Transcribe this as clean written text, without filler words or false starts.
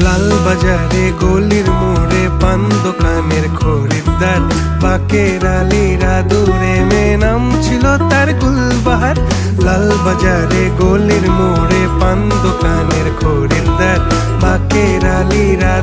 লাল বাজারে গলির মোড়ে পান দোকানের খরিদ্দার, বাকের আলীরা দূরে মে নাম ছিল তার গুলবাহার। লাল বাজারে গলির মোড়ে পান দোকানের খরিদ্দার, বাকের আলীরা